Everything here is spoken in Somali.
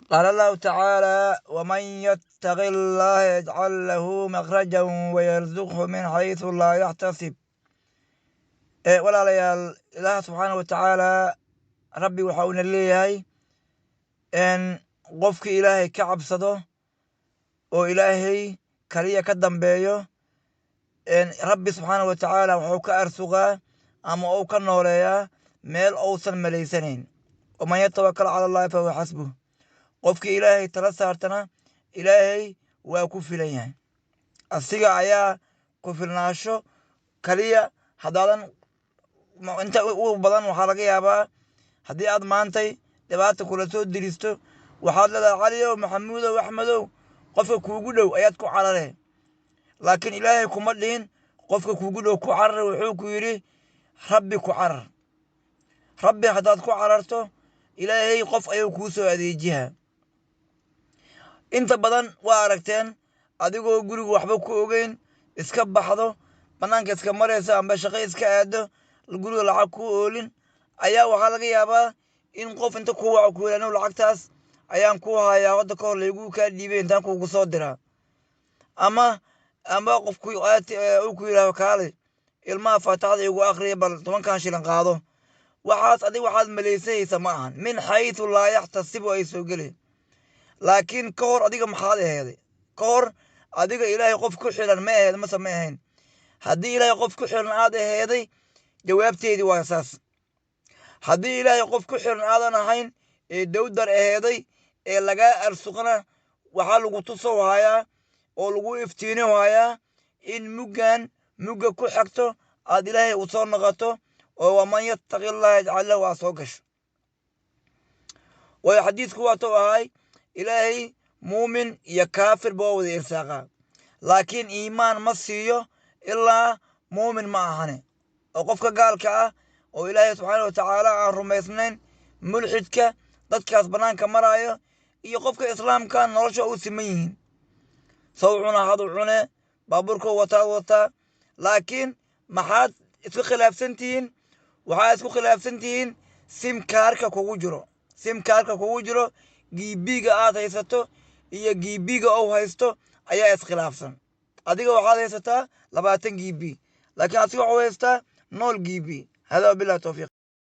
قال الله تعالى ومن يتق الله يجعل له مخرجا ويرزقه من حيث لا يحتسب ولا ليال الله سبحانه وتعالى ربي وحاونا ليهي إن قفك إلهي كعب صدو وإلهي كريا كدن بيو إن ربي سبحانه وتعالى وحوك أرسغا أما أو كنوليا ميل أوصل مليسنين ومن يتوكل على الله فهو حسبه قفك إلهي ترسارتنا إلهي وكفي ليهي asiga ayaa ku filnaasho kaliya hadaadan inta u badan waxaa laga yaabaa haddii aad maantay dhibaata kula soo diristo waxaad leedahay caliyow maxamuudow axmedow qofka kuugu dhow ayaad ku carare laakiin ilaahay kuma dhihin qofka kuugu dhow ku carare wuxuu ku yidhi rabbi ku carar rabbi haddaad ku cararto ilaahay qof ayuu kuu soo adeejihaa inta badan waa aragteen adigoo guriga waxba ku ogeyn iska baxdo bannaanka iska maraysa amba shaqo iska aado guriga lacag ku oolin ayaa waxaa laga yaabaa in qof inta ku waco ku yidhaahdo lacagtaas ayaan ku hayaa wadda ka hor laygu kaa dhiibay intaan kuugu soo diraa ama qofku uu ku yidhaahdo kaale ilmaha faataxda igu akhriya bal 10 shilin qaado waxaas adiga waxaad malaysaysa ma ahan min xaytu laa yaxtasibu ay soo geleen laakiin ka hor adiga maxaad aheeday ka hor adiga ilaahay qof ku xiran ma aheed mase ma ahayn haddii ilaahay qof ku xiran aad aheeday jawaabteedii waa saas haddii ilaahay qof ku xiran aadan ahayn ee dowdar aheeday ee lagaa arsuqna waxaa lagu tuso hayaa oo lagu iftiini hayaa in mugga ku xigto aad ilaahay u soo noqoto oo waman yattaqi allaha yajcal lahu aa soo gasho waayo xadiisku waatou ahay ilaahay muumin iyo kaafir baa wada irsaaqa laakiin iimaan ma siiyo ilaa muumin ma ahane oo qofka gaalka ah oo ilaahay subxaana watacaala aan rumaysnayn mulxidka dadkaas bannaanka maraayo iyo qofka islaamka nolosha u siman yihiin saw cuna hadu cune baabuurkoo wataa laakiin maxaad isku khilaafsan tihiin waxaa isku khilaafsan tihiin simkaarka kugu jiro giibiga aad haysato iyo giibiga ou haysto ayaa iskhilaafsan adiga waxaad haysataa 20 GB laakiin asiga wuxuu haystaa 0 GB hada billahi tawfiiq